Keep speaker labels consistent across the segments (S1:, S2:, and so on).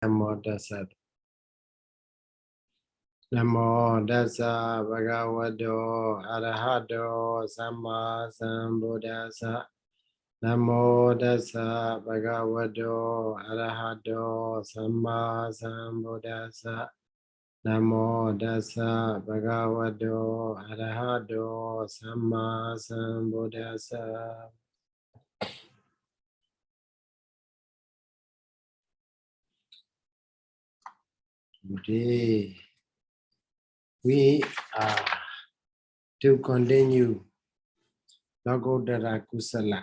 S1: Namo Tassa. Namo Tassa Bhagavato Arahato Samma Sambuddhassa. Namo Tassa Bhagavato Arahato Samma Sambuddhassa. Namo Tassa Bhagavato Arahato Samma Sambuddhassa. Today we are to continue Lokuttara Kusala,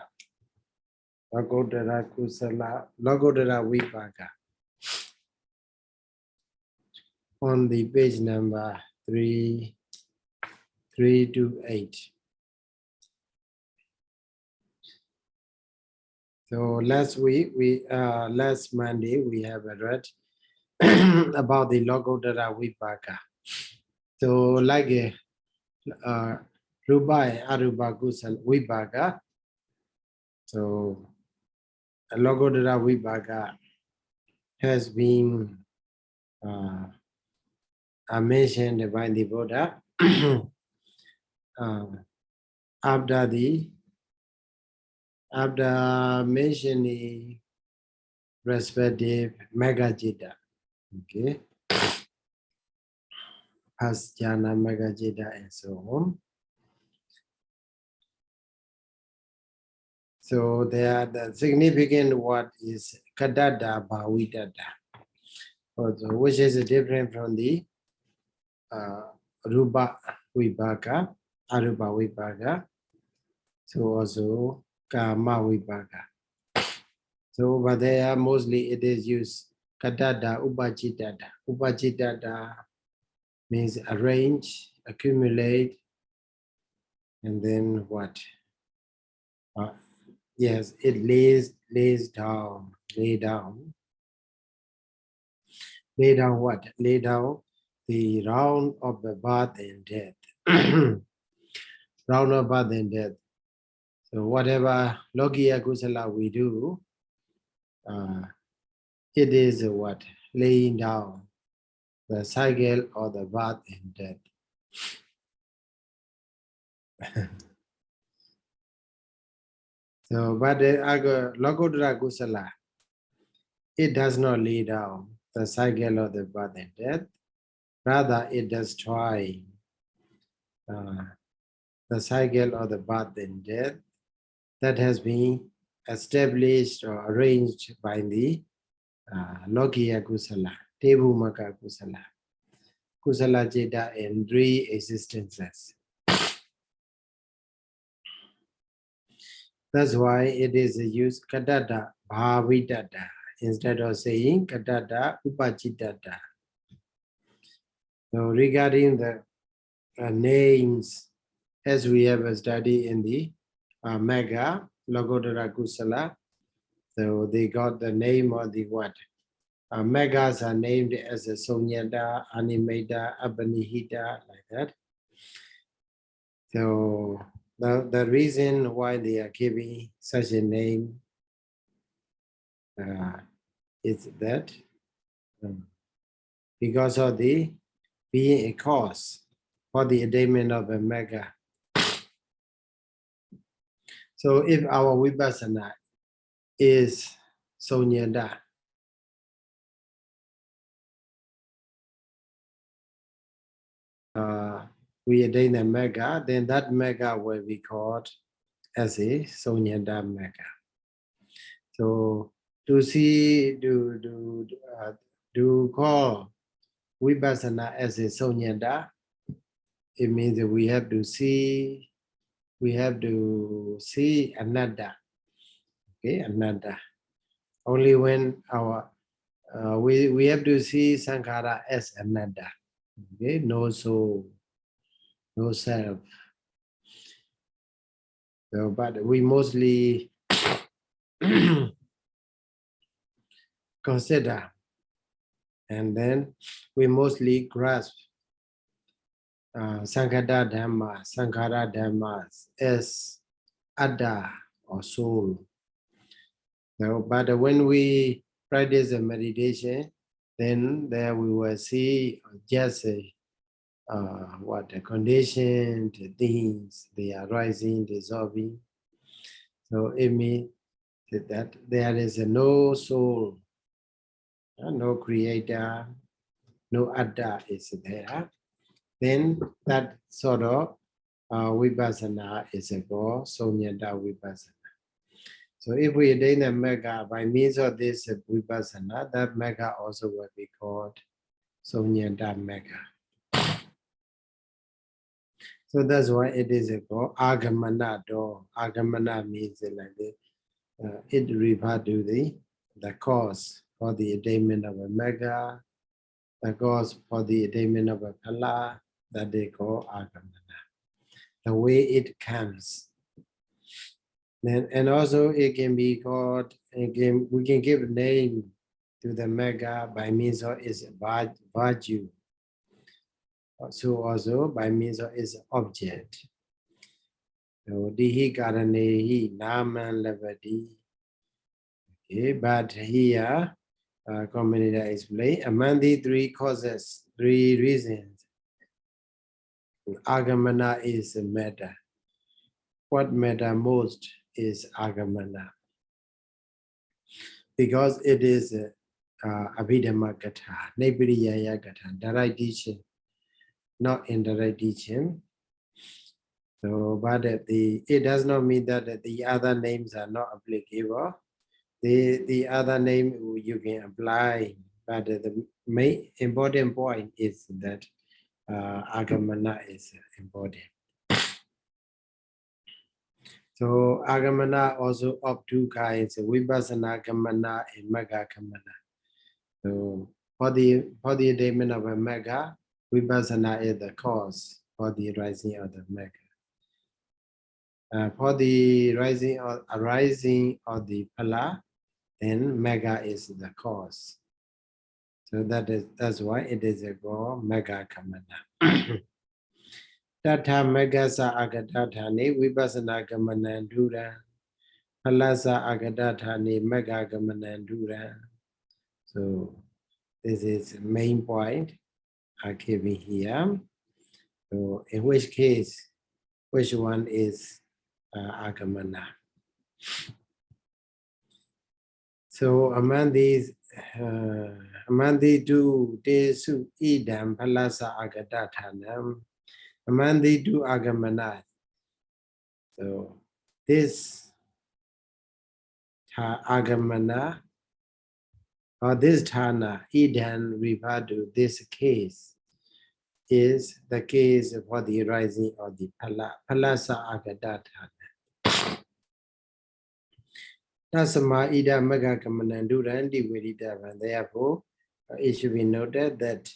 S1: Lokuttara Kusala, Lokuttara Vipāka on the page number 328. So last Monday we have read about the Lokuttara Vipāka. So like a Rupa Arupa Kusala Vipāka. So Lokuttara Vipāka has been mentioned by the Buddha after mentioning respective Megajita. Okay. Pasjana Megajita and so on. So there the significant word is Kadada Bhavidada, which is different from the Rupa Vipāka, Arupa Vipāka, so also Kama Vipāka. So but there mostly it is used Kadada Upajitata. Upajitata means arrange, accumulate, and then what? Yes, it lays down. Lay down what? Lay down the round of the birth and death. Round of birth and death. So whatever Lokiya Kusala we do, it is what? Laying down the cycle of the birth and death. So, but the Lokuttara Kusala, it does not lay down the cycle of the birth and death. Rather, it destroys the cycle of the birth and death that has been established or arranged by the Lokiya Kusala, Tebumaka Kusala, Kusala Jeta in 3 existences. That's why it is used Kadada Bhavidada instead of saying Kadada Upajitata. So regarding the names, as we have studied in the Mega Lokuttara Kusala, so they got the name of the what? Megas are named as a Sonyata, Animata, Abanihita, like that. So the reason why they are giving such a name is that because of the being a cause for the attainment of a mega. So if our vipassana is Sonyata, we attain a mega, then that mega will be called as a Sonyata mega. So to see, to call vipassana as a Sonyata, it means that we have to see anatta. Okay, anatta. Only when our we have to see sankhara as anatta. Okay, no soul, no self. So, but we mostly consider, and then we mostly grasp sankhara dhammas as adda or soul. So, but when we practice the meditation, then there we will see just what the conditioned things, they are rising, dissolving. So it means that there is no soul, no creator, no Atta is there. Then that sort of vipassana is a called Sonyata vipassana. So if we attain the Magga by means of this vipassana, that Magga also will be called Sonyata Magga. So that's why it is called Agamana door. Agamana means like this. It refers to the cause for the attainment of a Magga, the cause for the attainment of a Phala, that they call Agamana. The way it comes. Then, and also it can be called, again, we can give a name to the Magga by means of its virtue. So also by means of its object. So dihi karanehi naman lavati. Okay, but here, commentator explain among the three causes, three reasons. Agamana is a matter. What matter most is Agamana. Because it is Abhidhamma Piṭaka, Nepiriyaya Gatha, direct teaching, not indirect teaching. So, but it does not mean that the other names are not applicable. The other name you can apply, but the main important point is that Agamana is important. So Agamana also of two kinds, Vipassana Agamana and Magga Agamana. So for the attainment of a Magga, Vipassana is the cause for the rising of the Magga. For the arising of the Phala, then Magga is the cause. So that's why it is called Magga Agamana. Tatha Maggasa Agadathani Vipassana Agamana Dura. Phalasa Agadathani Magga Agamana Dura. So this is the main point I giving here. So in which case, which one is Agamana? So among these two, Tesu Idam Phalasa Agadathanam, among the two Agamana. So this Agamana or this Thana, Idam referred to this case, is the case for the rising of the Phalasa Agadathana. Tasama Ida Magga Agamana Durandi Veditavan. Therefore, it should be noted that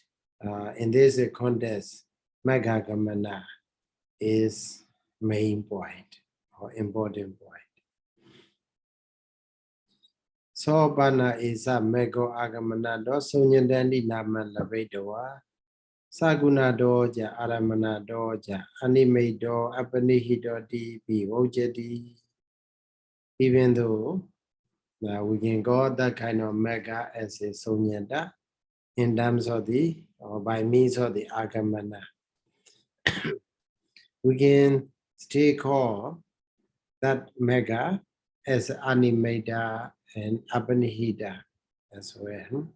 S1: in this context, Magga Agamana is main point or important point. So Bana is a Mego Agamana do Sunyandandi Naman Lavedoa Saguna doja Aramana doja Anime do Apanihido di Bivojadi. Even though we can call that kind of Magga as a Sunyanda in terms of the or by means of the Agamana. We can still call that Magga as Animeda and Apanihida as well.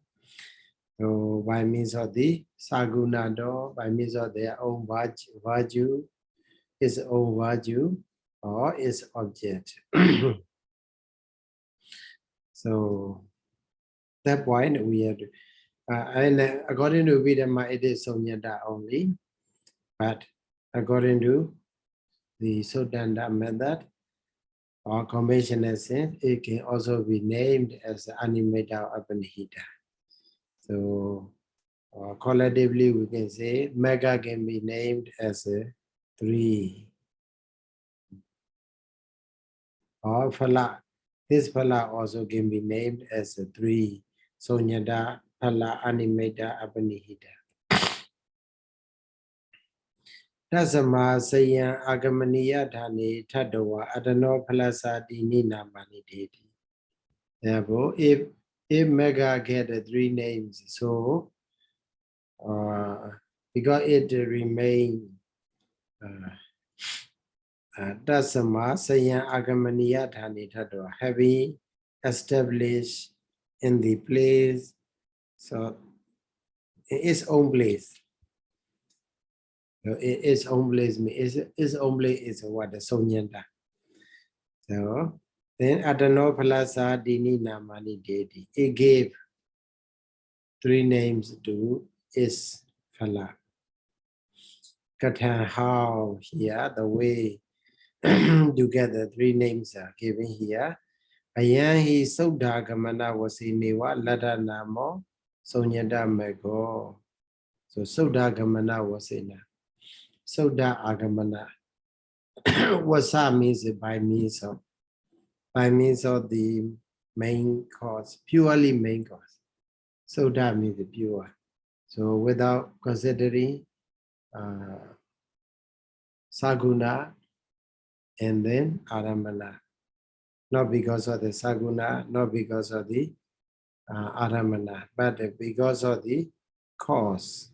S1: So by means of the Sagunado, by means of their own virtue, its own virtue or its object. So that point we have to, and according to Abhidhamma, it is Sonyata only, but according to the Sudanda method or conventional sense, it can also be named as Animeta or Apanihita. So collectively we can say Magga can be named as three. Or Phala. This Phala also can be named as three. Sonyata, Phala, Animeta, Apanihita. Tasama Sayan Agamaniya Dhani Tadawa Adano Phalasati Nina Manideti. Therefore, if if mega get the three names, so because it remain Dasama Sayan Agamaniya Dhani Tattva, having established in the place, so in its own place. So its own place means its own place is what the Sonyanta. So then Adano Palasa Dini Namani Dedi. It gave three names to its Phala. Katan how here the way together three names are given here. Ayan hi Suddha Gamana Wasinewa Lada Namo Sonyada Mego. So Suddha Gamana Wasina. Suddha Agamana. Wasa means by means of the main cause, purely main cause. Suddha means pure. So without considering Saguna and then Aramana. Not because of the Saguna, not because of the Aramana, but because of the cause.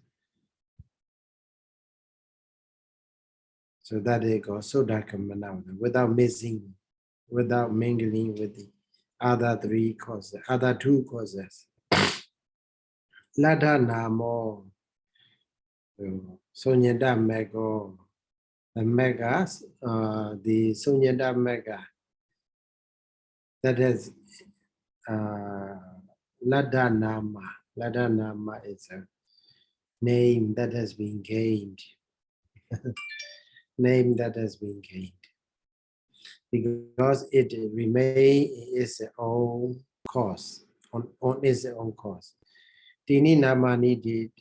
S1: So that it goes Suddhakamana, without missing, without mingling with the other three causes, other two causes. Lada Namo, Sonyada Mego, the megas, the Sonyada Mega, that is Lada Nama. Lada Nama is a name that has been gained. Name that has been gained. Because it remains its own cause, on its own cause. Tini Namani did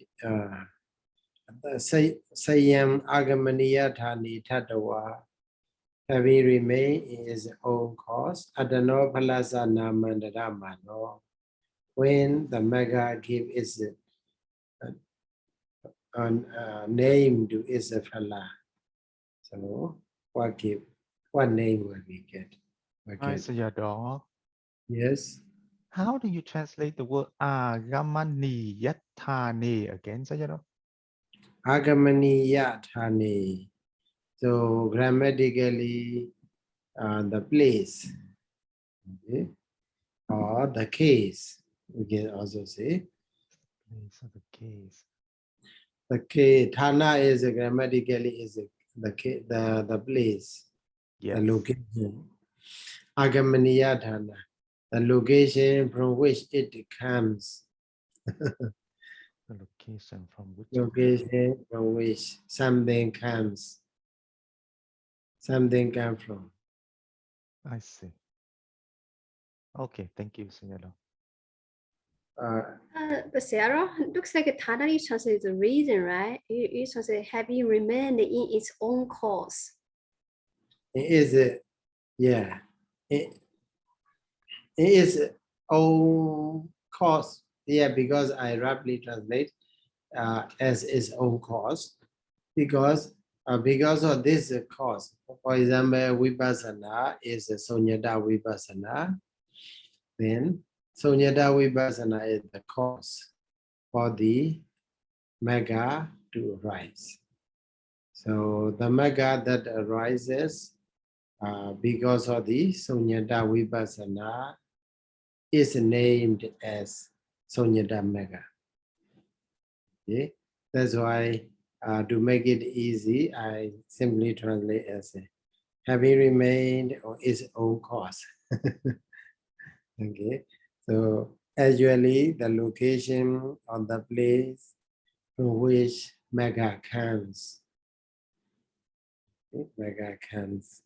S1: Sayam Agamaniya Dhani Tattva, having remained in its own cause, Adano Palasa Namandaramano, when the Mega gave its name to its Phala. So what name will we get?
S2: Hi, Sayadaw.
S1: Yes.
S2: How do you translate the word Agamaniyatthane again, Sayadaw?
S1: Agamaniyatthane. So grammatically, the place, okay, or the case, we can also say.
S2: Place of the case.
S1: The case, Thana is grammatically is the place,
S2: Yes.
S1: the location. Agamaniyatthana, the location from which it comes.
S2: The location from which
S1: Location from which something comes. Something comes from.
S2: I see. Okay, thank you, Sayadaw.
S3: But Sarah, looks like a Tanari translates the reason, right? It translates having remained in its own course.
S1: It is, yeah. It is own cause. Yeah, because I roughly translate as its own cause. Because of this cause. For example, Vipassana is a Sonyada Vipassana. Then Sonyada Vipassana is the cause for the Magga to arise. So the Magga that arises because of the Sonyada Vipassana is named as Sonyada Magga. Okay? That's why to make it easy, I simply translate as having remained on its own cause. Okay, so actually the location of the place from which Magga comes. Okay, Magga comes.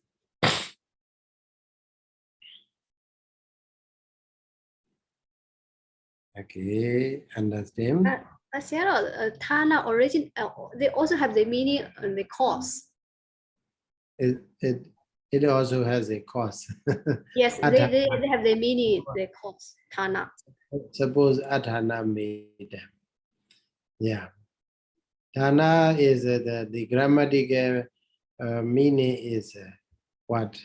S1: Okay, understand?
S3: Sarah, Tana origin, they also have the meaning and the cause.
S1: It also has a cause.
S3: Yes, they have the meaning, the cause, Tana.
S1: Suppose Athana made. Yeah. Tana is the grammatical meaning is what?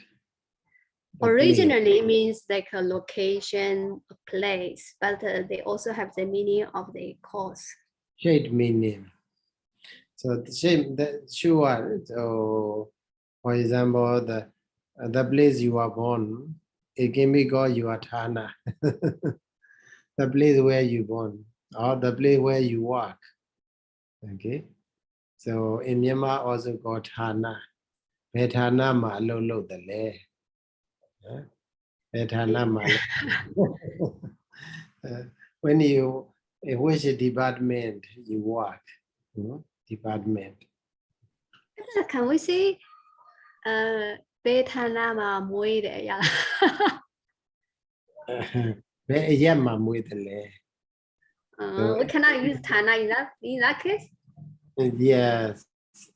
S3: Originally it means like a location, a place, but they also have the meaning of the cause.
S1: Shade meaning. So the same, sure. So, for example, the place you are born, it can be called your Thana. The place where you born, or the place where you work. Okay. So in Myanmar also called Thana. Thana ma lo the le. Thana ma. When you, in which department you work, department.
S3: Can we say, Bethana ma mui de ya? We cannot use Thana in that case.
S1: Yes,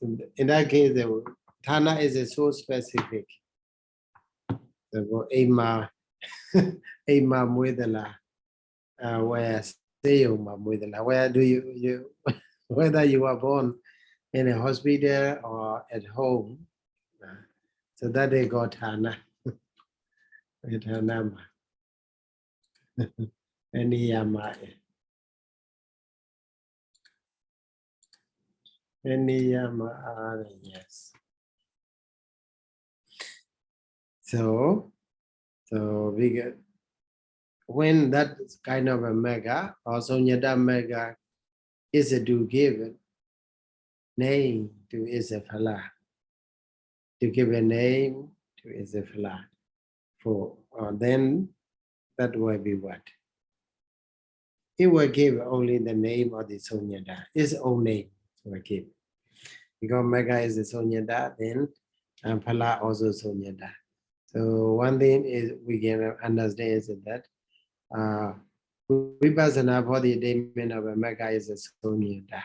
S1: in that case, the Thana is so specific. The Ema Muidala, where Sayoma Muidala, where do you whether you are born in a hospital or at home, so that they got Thana. Thana. Aniyama. Aniyama, yes. So we get, when that kind of a mega or Sonyada mega is to give name to Isafala, to give a name to Isafala, for then that will be what? It will give only the name of the Sonyada, its own name will give. Because mega is the Sonyada, then and Pala also Sonyada. So one thing is we can understand is that Vipassana for the attainment of a mega is a Sonyada.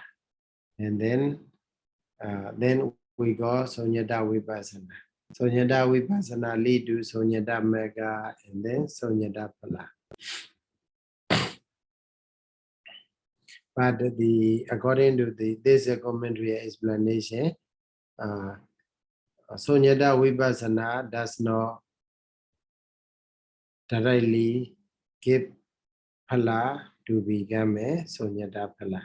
S1: And then we go Sonyada Vipassana. Sonyada Vipassana lead to Sonyada mega and then Sonyada Pala. But according to this commentary explanation, Sonyada Vipassana does not directly give Phala to become a Sonyada Phala.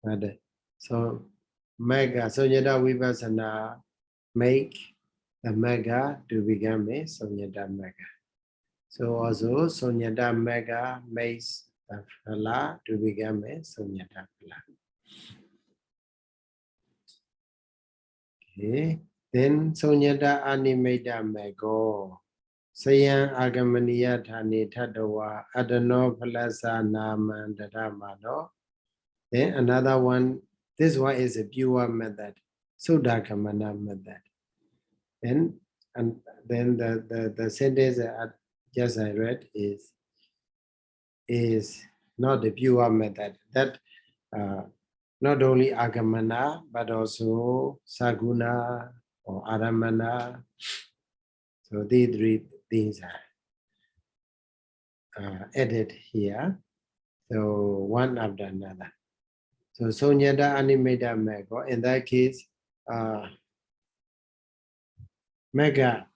S1: But so mega Sonyada Vipassana make the mega to become a Sonyada mega. So also Sonyada mega makes the Phala to become a Sonyada Phala. Okay. Then Sonyada Animata Mego. Sayan Agamaniya Thani Tadawa Adano Palasa Naman Dadamano. Then another one, this one is a pure method, Suddhikamana method. And then the sentence just I read is not the pure method. That not only Agamana, but also Saguna or Aramana. So these three things are added here. So one after another. So Sonyada Animata Mego, in that case, Mega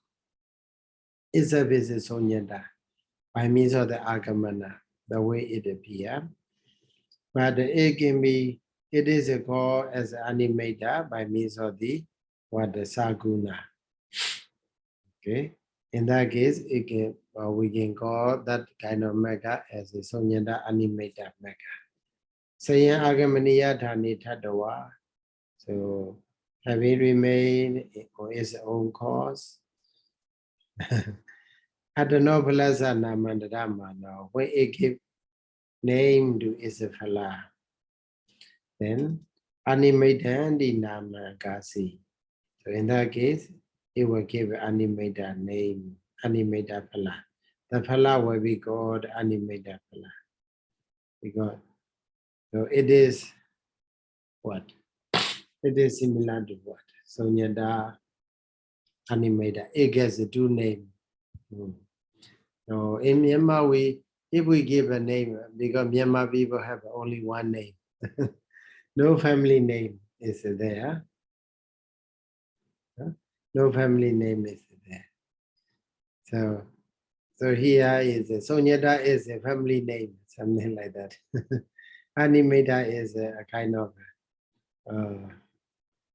S1: is a visit Sonyada by means of the Agamana, the way it appears. But it can be, it is called as animata by means of the Saguna. Okay. In that case, it can we can call that kind of mega as a Sonyada animata mega. Sayan Agamaniya Dhani Tadawa. So having remained on its own course. Adano Palasa Namandadama, when it gives name to its phala, then animated the Nama Gasi. So in that case, it will give animated name, animated phala. The phala will be called animated phala. Because so it is what? It is similar to what? Sonyada animated. It gets two names. So in Myanmar, if we give a name, because Myanmar people have only one name, no family name is there. No family name is there. So here is Sonyata is a family name, something like that. Animata is a kind of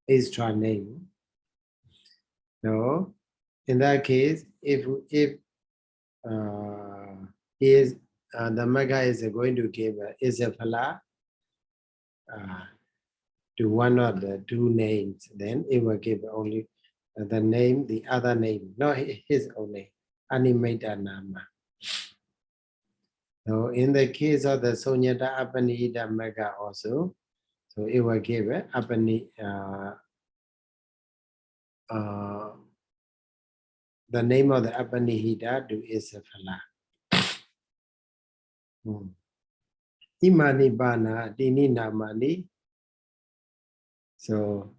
S1: extra name. So in that case, if he is the Magga is going to give is a phala to one of the two names, then it will give only the name, the other name, not his own name, Animata Nama. So in the case of the Sonyata Apanihita Magga also, so it will give the name of the Apanihita to is a phala. Imani Bana Dini Namani. So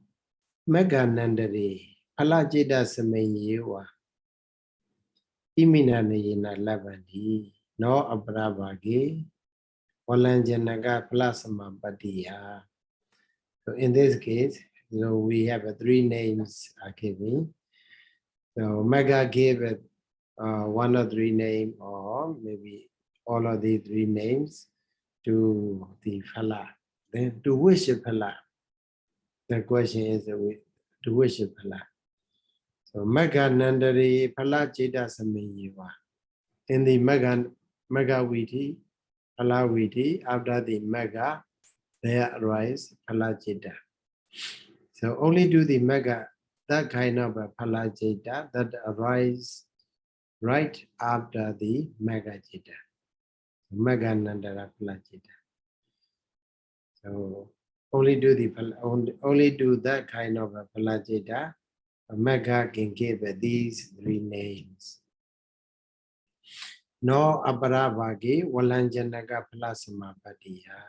S1: Magga Nandari Palajida Samayeva Imina Nayina Lavandi no Abrabagi Walanjanaga Plasma Badia. So in this case, so we have three names are given. So Magga gave it one or three names, or maybe all of the three names to the phala. Then to which phala? The question is to which phala? So Magga Nandari Phala Jeta Samayeva. In the Magga Viti, Phala Viti, after the Magga, there arise Phala Jeta. So only do the Magga, that kind of a Phala Jeta that arise right after the Magga Jeta. Magga Nandara Phala Jeta. So only do that kind of a Phala Jeta. Magga can give these three names. No Aparabhagi Walanjanaga Plasma Patiya.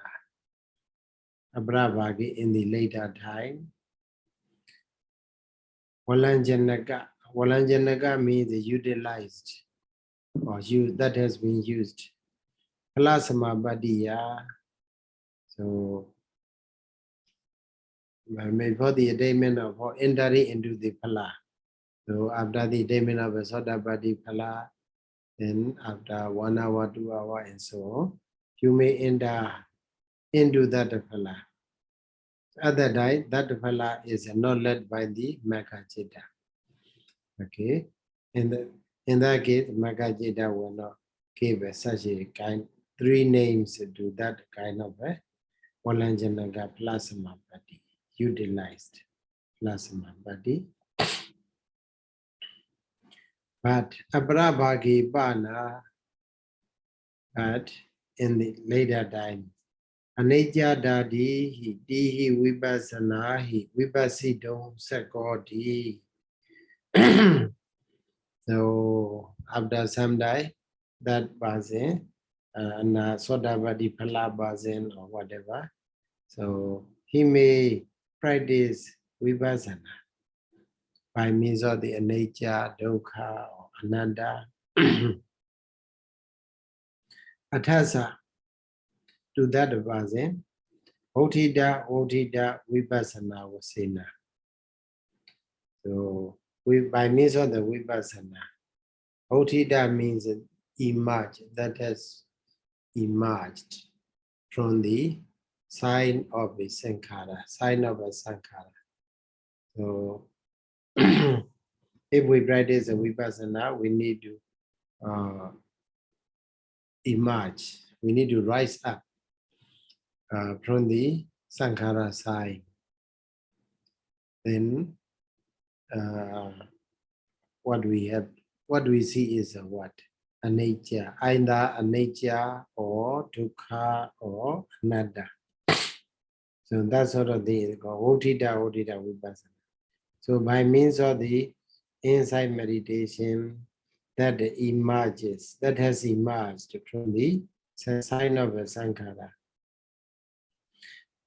S1: Aparabhagi in the later time. Walanjanaga means utilized or used, that has been used. Plasma Patiya. So before the attainment of entering into the phala. So after the attainment of a Sodapati phala, then after 1 hour, 2 hours, and so on, you may enter into that phala. At that time, that phala is not led by the Magga Jeta. Okay, in that case, Magga Jeta will not give such a kind, three names to that kind of a Walanjanaga plasma body, utilized plasma body. But Aparabhagi Bana, but in the later time, Anejja Dadi Dihi Vipassana Hi Vipassido Sakoti. So after some time, that person, and Sodavadi Phala person or whatever, so he may practice Vipassana by means of the Anicca, Dukkha, or Anatta. Athasa, to that person, Ottida Vipassana Vasena. So by means of the Vipassana, Ottida means emerge, that has emerged from the sign of a Sankhara, sign of a Sankhara. So if we practice the Vipassana, we need to emerge, we need to rise up from the Sankhara sign. Then what we see is what? Anicca, either Anicca or Dukkha or Anatta. So that sort of thing is called Ottida Vipassana. So by means of the insight meditation that emerges, that has emerged from the sign of a Sankhara.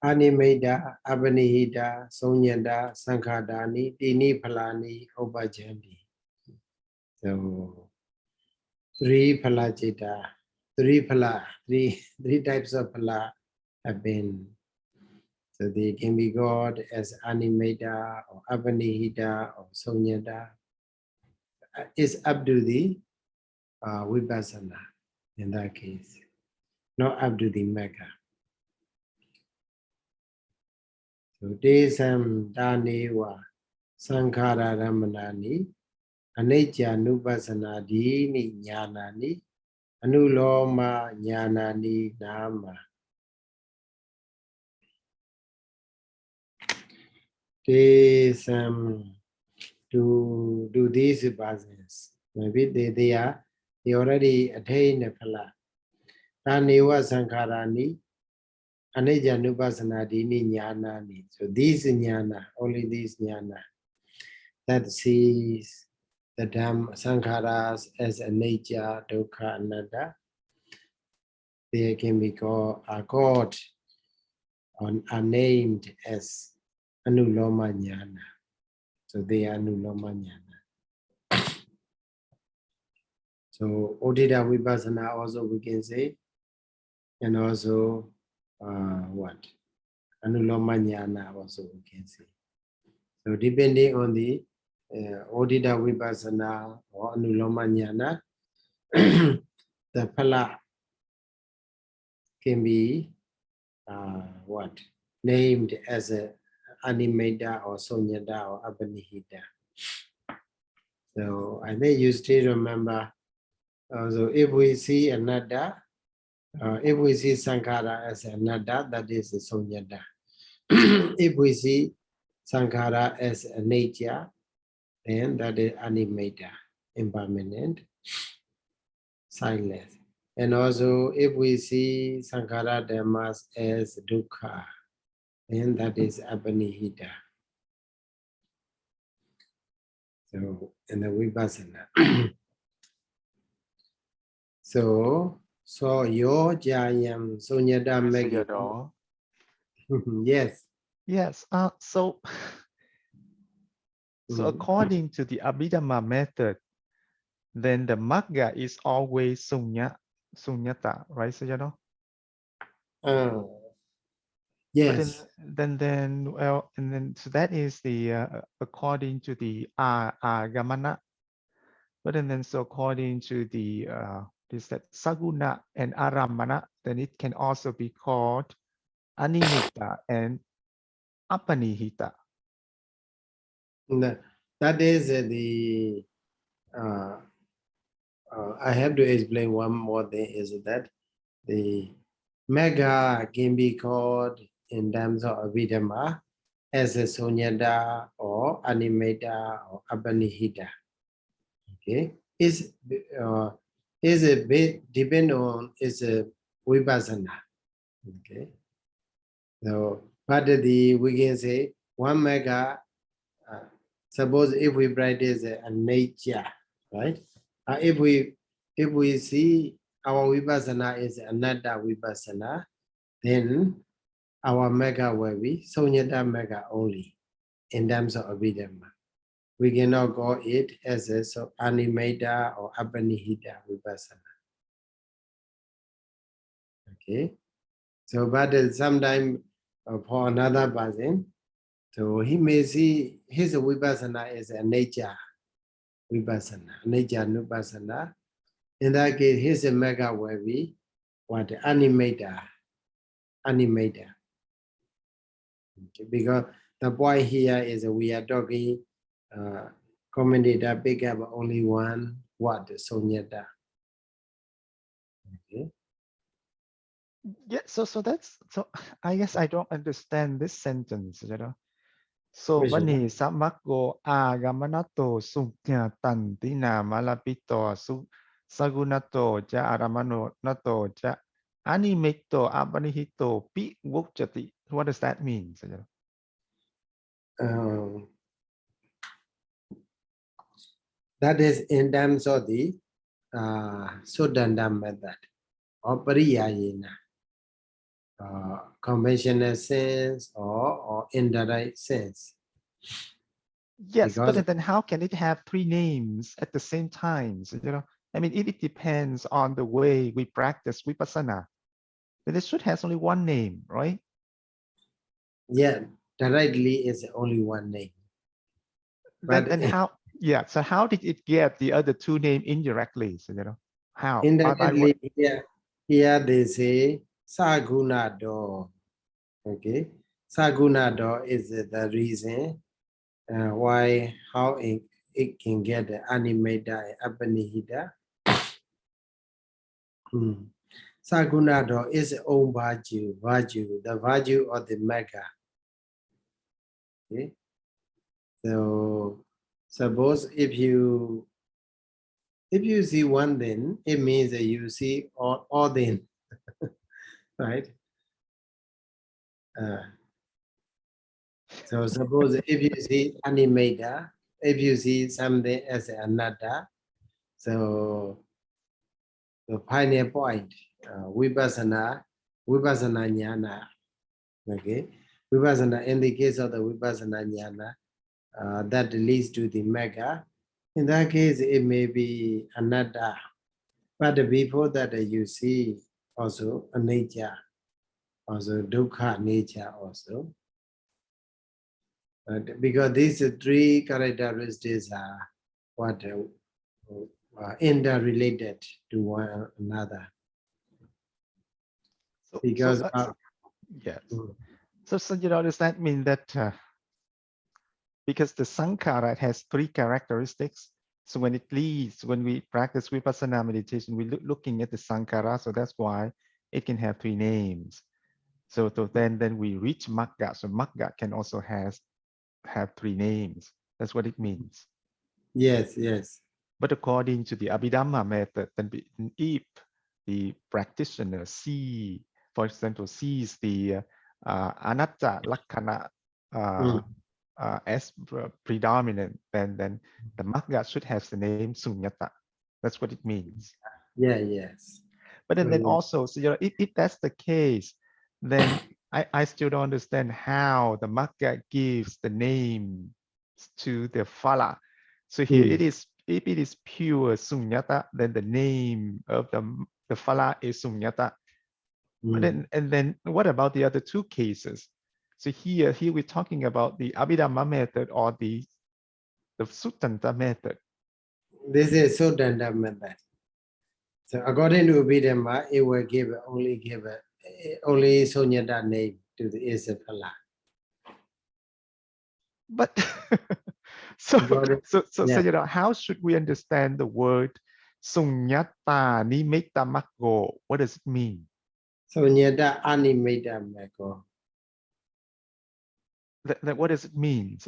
S1: Animeda, Abanihita, Sonyata, Sankhadani, Dini Phalani, Upajandi. So three phalajita, three types of phala have been. So they can be called as Animeda or Abanihita or Sonyata. It's up to the vipassana in that case, not up to the mega. So desam danewa sankhara ramanani anicca nupassana dini jnanani anuloma jnanani nama. Desam to do these vipassas. Maybe they already attained the phala. Danewa sankharani anicca nupassana dini jnanani. So these jnana, only these jnana, that sees the sankharas as anicca, dukkha, anatta, they can be called, are called or are named as anuloma jnana. So they are anuloma jnana. So Odita Vipassana also we can say, and also what? Anuloma jnana also we can say. So depending on the Odita Vipassana or Anuloma jnana, the phala can be what? Named as a animata or sonyata or abanihita. So I think you still remember. So if we see anatta, if we see sankhara as anatta, that is a sonyata. If we see sankhara as a nature, then that is animata, impermanent, silence. And also if we see sankhara dhammas as dukkha, then that is abanihita. So in the vipassana. So yo jayam sonyata megi.
S2: Sayadaw.
S1: Yes.
S2: Yes. So according to the Abhidhamma method, then the magga is always sunyata, right, Sayadaw?
S1: Yes.
S2: But then well, and then so that is the according to the agamana. But then so according to the this that saguna and aramana, then it can also be called animita and apanihita.
S1: That is the I have to explain one more thing, is that the mega can be called in terms of Abhidhamma as a sunyata or animata or abanihita. Okay, is a bit depend on is a vipassana. Okay, so but we can say one mega. Suppose if we practice a nature, right? If we see our vipassana is anatta vipassana, then our mega will be sunyata mega only in terms of Abhidhamma. We cannot call it as a animata or apanihita vipassana. Okay, so but sometime for another person, so he may see his vipassana is a nature vipassana, nature nupassana. In that case, his mega will be what? Animator. Okay, because the point here is we are talking commentator pick up only one word, sunyata. Okay.
S2: Yeah, so that's I guess I don't understand this sentence, you know. So mani samago agamanato sunya malapito sagunato ja aramano nato ja animato abanihito pi wukjati. What does that mean?
S1: That is in terms of the Sudanda method or Pariyayena. Conventional sense or indirect sense.
S2: Yes,
S1: because,
S2: but then how can it have three names at the same time? So, you know, I mean, it depends on the way we practice vipassana. But it should have only one name, right?
S1: Yeah, directly is only one name.
S2: Then how? Yeah. So how did it get the other two names indirectly? So, you know. How?
S1: Indirectly, here they say sagunado. Okay, sagunado is the reason why how it can get the animata apanihita. Sagunado is its own virtue, the virtue of the mega. Okay, so suppose if you see one thing, it means that you see all things, right? So suppose if you see animata, if you see something as anatta, so the final point, vipassana jnana, okay? Vipassana, in the case of the vipassana jnana, that leads to the mega. In that case, it may be anatta. But before that, you see also a nature, also dukkha nature also. Because these three characteristics are what interrelated to one another. Because
S2: yes. So does that mean that because the sankhara has three characteristics, so when we practice vipassana meditation, we're looking at the sankhara, so that's why it can have three names. So then we reach magga, so magga can also have three names. That's what it means.
S1: Yes.
S2: But according to the Abhidhamma method, then if the practitioner for example, sees the anatta lakkhana as predominant, then the magga should have the name sunyata. That's what it means.
S1: Yes.
S2: But then also, so if that's the case, then I still don't understand how the magga gives the name to the phala. So here if it is pure sunyata, then the name of the phala is sunyata. But then what about the other two cases? So here we're talking about the Abhidhamma method or the Suttanta method.
S1: This is Suttanta method. So according to Abhidhamma, it will only sunyata name to the Isapala.
S2: But so how should we understand the word sunyata nimitta maggo? What does it mean?
S1: Sunyata animita maggo.
S2: What does it mean?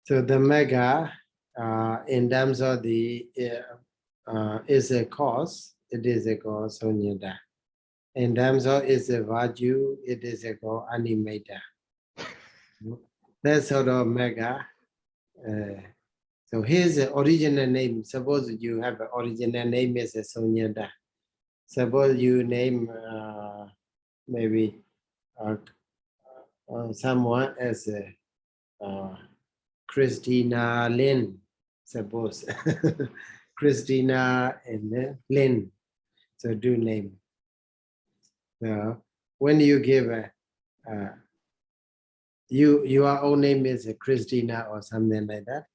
S1: So the mega, in terms of the is a cause, it is a cause sunyata. In terms of is a virtue, it is a cause animata. That sort of mega. So here's the original name. Suppose you have an original name is a sunyata. Suppose you name maybe someone as Christina Lynn. Suppose Christina and Lynn. So do name. So when you give your own name is Christina or something like that,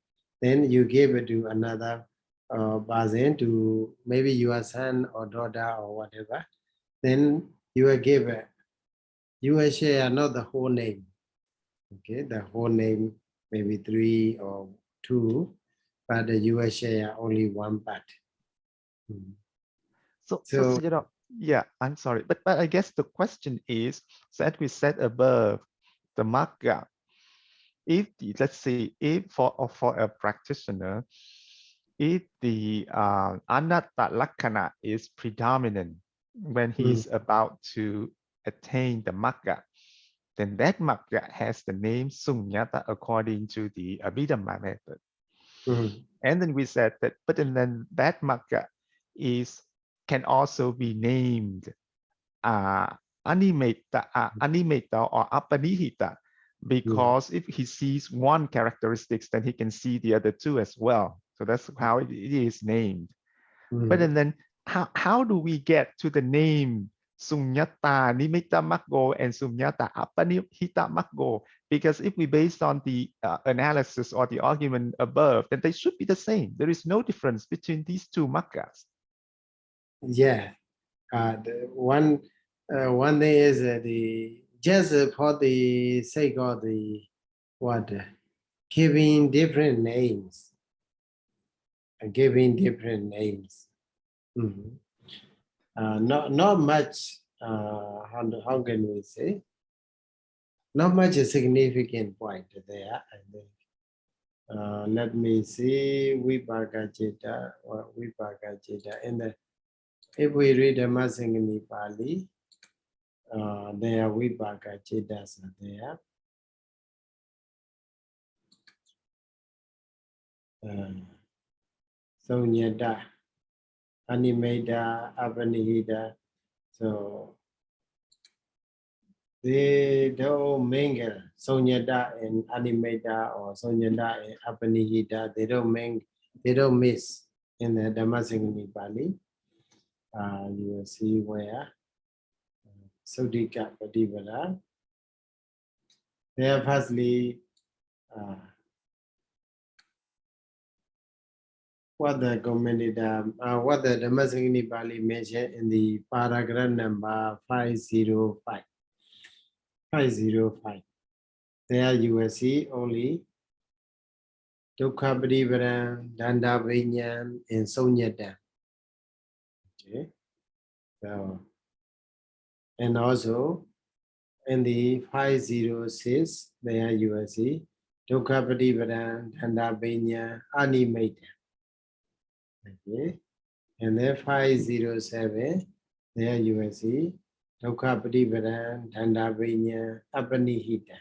S1: then you give it to another person, to maybe your son or daughter or whatever. Then you will you will share not the whole name. Okay, the whole name maybe 3 or 2, but you will share only one part.
S2: So yeah, I'm sorry, but I guess the question is, so as we said above, the magga, let's say if for a practitioner, if the anatta lakkhana is predominant when he's about to attain the magga, then that magga has the name sunyata according to the Abhidhamma method. And then we said that, but then that magga can also be named animata or apanihita, because if he sees one characteristics, then he can see the other two as well. So that's how it is named. But then how do we get to the name sunyata nimitta maggo and sunyata apanihita maggo. Because if we based on the analysis or the argument above, then they should be the same. There is no difference between these two maggas.
S1: Yeah, one thing is the just for the sake of the giving different names, not much. How can we say? Not much a significant point there. I think. Let me see. Vipāka-citta or Vipāka-citta. And if we read Dhammasaṅgaṇīpāḷi, there are Vipāka-cittas are there. Sunyata, animata, apanihita. So they don't mingle. Sunyata and animata or sunyata and apanihita, they don't mingle, they don't miss in the Dhammasaṅgaṇīpāḷi. You will see where suddhikapaṭipadā. There firstly what the commentator, what the Dhammasaṅgaṇīpāḷi mentioned in the paragraph number 505. 505. There you will see only dukkhapaṭipadā, dandabhiññam, and sunyata. Okay. So, and also in the 506, there you will see dukkhapaṭipadā, dandabhiññam, animata. Okay. And then 507, there you will see dukkhapaṭipadā, dandabhiññam, apanihita.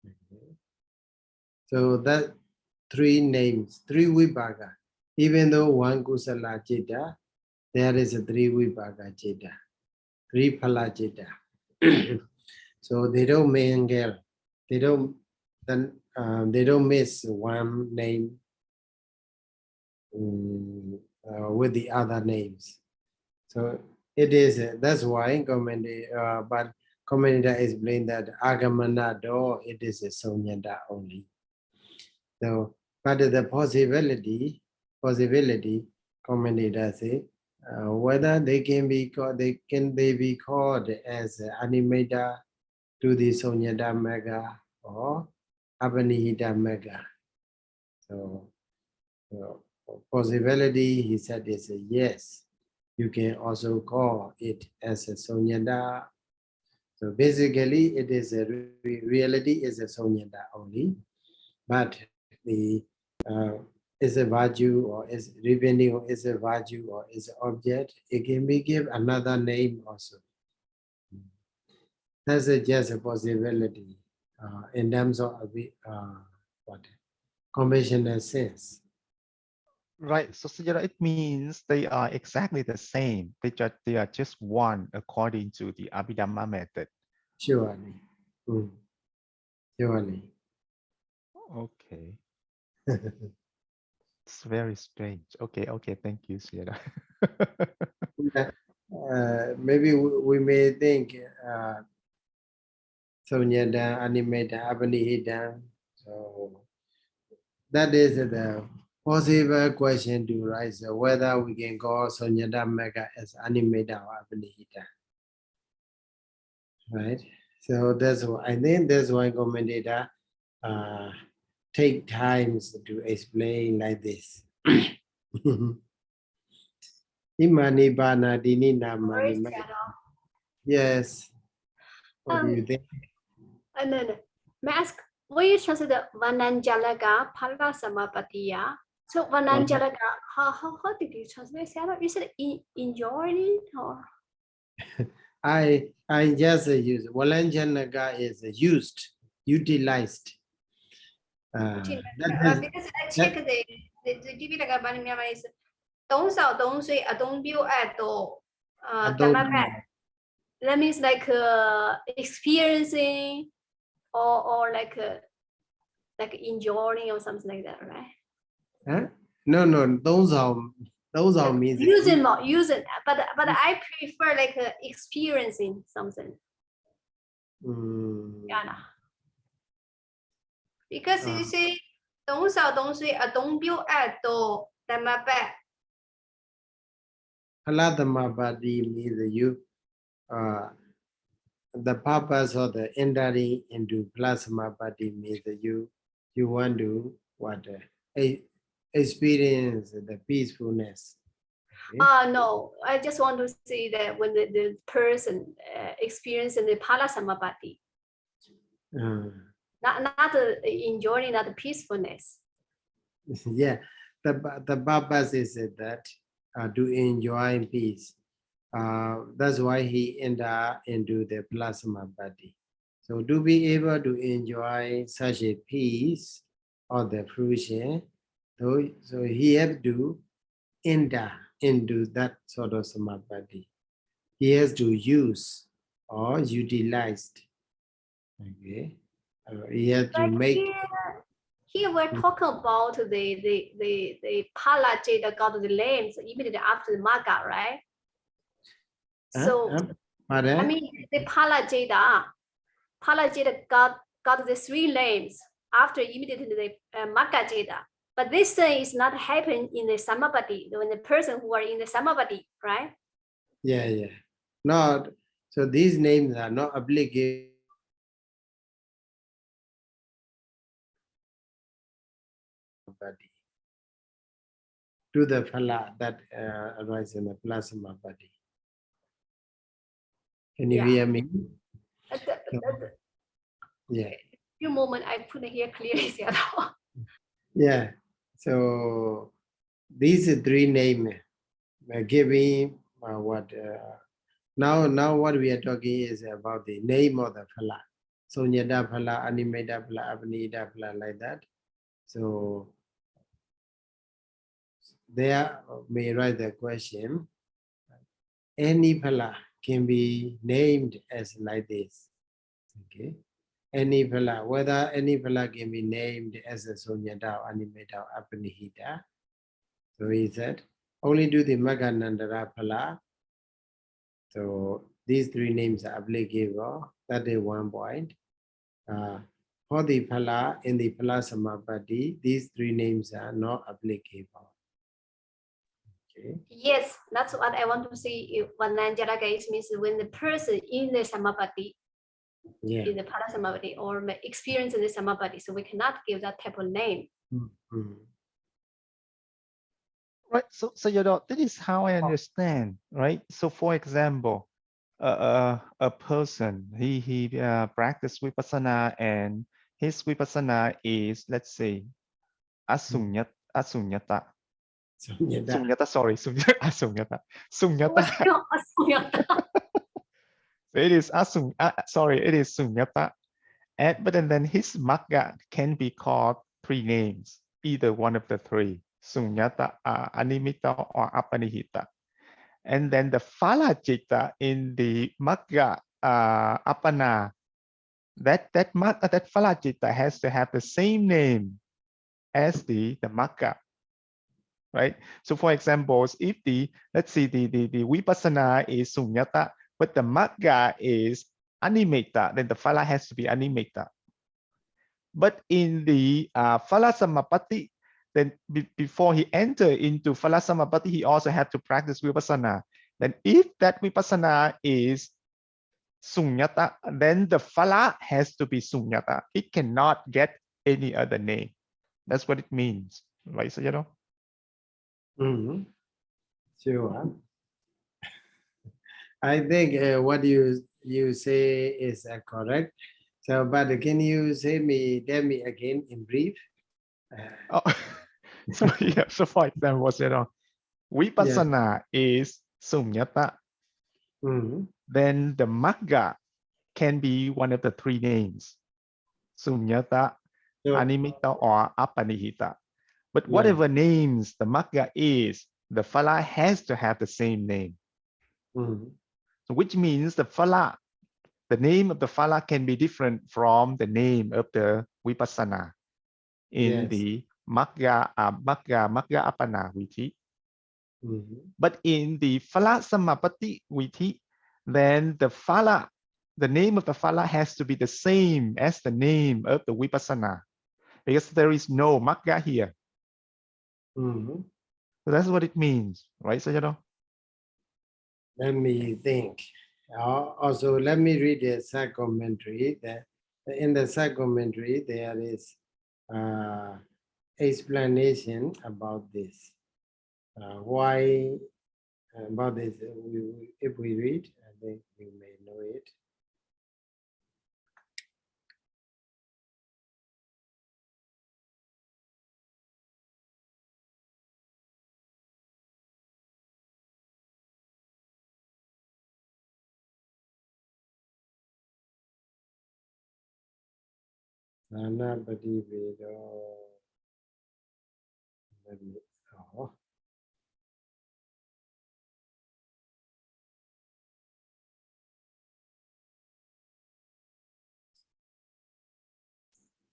S1: Okay. So that three names, three vipāka. Even though one kusala citta, there is a three vipāka citta, three phala citta. So they don't mingle, they don't miss one name with the other names. So it is that's why commentator explained that agamana do it is a sunyata only. So, but the possibility, commentator say, whether they can be called, they be called as animata to the sunyata magga or apanihita magga. So possibility, he said, is a yes. You can also call it as a sunyata. So basically, it is a reality is a sunyata only, but the is a virtue or is depending on is a virtue or is an object, it can be given another name also. That's just a possibility in terms of conventional sense.
S2: Right. So it means they are exactly the same. They are just one according to the Abhidhamma method.
S1: Surely. Surely.
S2: Okay. It's very strange. Okay, thank you, Sayadaw.
S1: Maybe we may think sunyata, animata, apanihita. So that is the possible question to raise, whether we can call sunyata magga as animata or apanihita. Right? So that's why I think that's why commentator take times to explain like this. Imani bana dini namani. Yes. What do you think?
S3: No. May I ask, what you translate the Vananjalaka Phala Samapatiya? So Vananjalaka, how did you translate that? You said enjoying or?
S1: I just use Valanjanaga is used, utilized.
S3: Because I check the Tipitaka Banimama is don't say I don't view at all. That means like experiencing or like enjoying or something like that, right?
S1: Huh? No, those are those are means
S3: using more, using, but I prefer like experiencing something. Yeah, no. Because you see, don't sell, don't say, don't build at do Dhammapaṭaka.
S1: Dhammasaṅgaṇī means you the purpose of the entering into Dhammasaṅgaṇī means you want to what experience the peacefulness. Okay?
S3: No, I just want to say that when the person experiencing the Dhammasaṅgaṇī, not enjoying that peacefulness.
S1: Yeah, the purpose is that to enjoy peace. That's why he enter into the Dhammasaṅgaṇī. So to be able to enjoy such a peace or the fruition, so he have to enter into that sort of samadhi. He has to use or utilize. Okay, he has to make.
S3: Here we're talking about the Palajita got the names immediately after the Magga, right? So I mean the Palajita got the 3 names after immediately the Magga Jeta. But this thing is not happening in the Samadhi when the person who are in the Samadhi, right?
S1: Yeah. Not so these names are not applicable to the phala that arises in the plasma body. Can you hear me? Yeah.
S3: Few moments I put it here clearly.
S1: Yeah. So these 3 names giving what now what we are talking is about the name of the phala. So Sunyata phala, animata phala, abhinita phala, like that. So there may write the question, any phala can be named as like this. Okay. Any phala, whether any phala can be named as a sunyata or animata or apnihita. So he said, only do the Magganandara phala. So these 3 names are applicable. That is one point. For the phala in the phala samapatti, these 3 names are not applicable. Okay.
S3: Yes, that's what I want to say. Vananjaraka means when the person in the Samapatti, in the Parasamapatti or experience in the Samapatti, so we cannot give that type of name.
S2: Right. So Sayadaw, this is how I understand, right? So for example, a person he practice vipassana and his vipassana is, let's say, asunyata. Sunyata, sorry, asunyata. It is it is sunyata. But then his magga can be called 3 names, either one of the 3, sunyata, animita, or apanihita. And then the phalajita in the magga apana, that phalajita has to have the same name as the magga. Right. So for example, if let's see the vipassana is sunyata, but the magga is animata, then the phala has to be animata. But in the phala samapatti, then before he enter into phala samapatti, he also had to practice vipassana. Then if that vipassana is sunyata, then the phala has to be sunyata. It cannot get any other name. That's what it means, right? So
S1: Sure. I think what you say is correct. So, but can you tell me again in brief?
S2: So for example, vipassana is sunyata. Then the magga can be one of the 3 names, sunyata, animita, or apanihita. But whatever names the magga is, the phala has to have the same name. So which means the name of the phala can be different from the name of the vipassana in the magga apana viti. But in the phala samapatti vithi, then the name of the phala has to be the same as the name of the vipassana, because there is no magga here. So that's what it means, right, Sayadaw?
S1: Let me think. Also, let me read the side commentary. In the side commentary, there is explanation about this. Why about this? If we read, I think you may know it.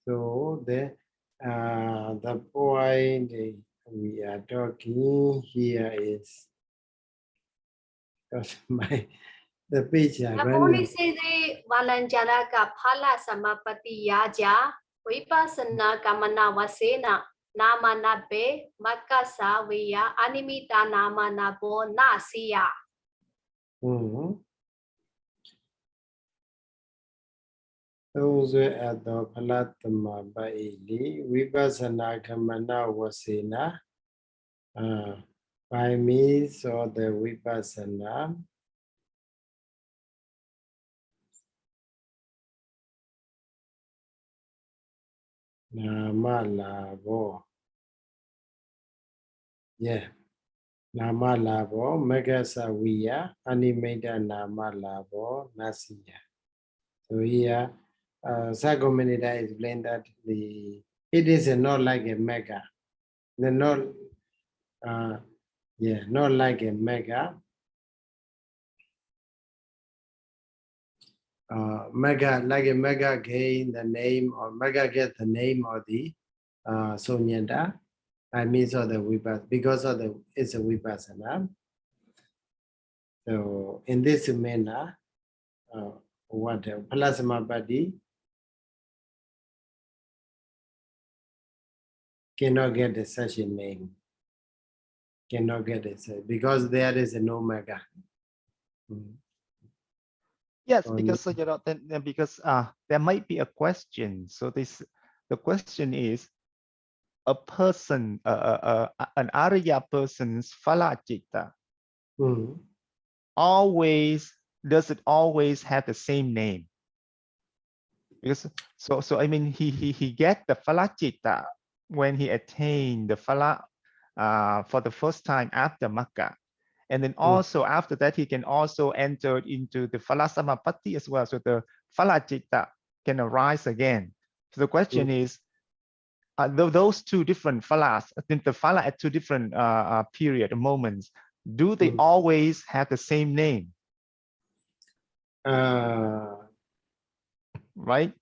S1: So the point we are talking here is because the page are running.
S3: Vananjalaka phala samapatiya vipassana kamana vasena namanabe makasa viya animita namanabo nasiya.
S1: Those at the Palatama Baili, Vipassana Kamana Vasena, by means of the Vipassana, Namalabo. Yeah, Namalabo, Megasaviya, Animata Namalabo, Nasiya. So here, Sagomenida explained that it is not like a mega. Not like a mega. Like a mega gain the name, or mega get the name of the Sonyanda. I mean, so the Vipassana, because of it's a Vipassana. So in this manner, what Palasamapati cannot get such a name. Cannot get it because there is no mega.
S2: Yes, because because there might be a question. So the question is, a person, an Arya person's phala citta, does it always have the same name? Because so I mean he get the phala citta when he attained the phala for the first time after Magga. And then also after that, he can also enter into the phala samapatti as well. So the phala citta can arise again. So the question is, those two different phalas, I think the phala at two different period moments, do they always have the same name? Right?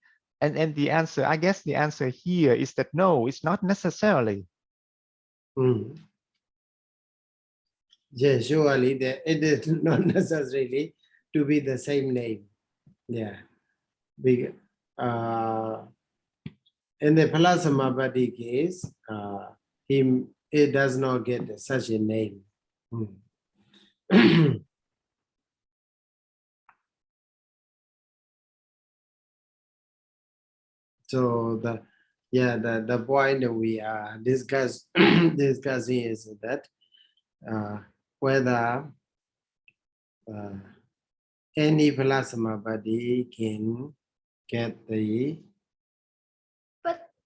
S2: And the answer, I guess the answer here is that no, it's not necessarily.
S1: Yes, surely it is not necessarily to be the same name. Yeah. In the Palasamapati case, it does not get such a name. So the point that we are discussing is that whether any Palasamapati can get the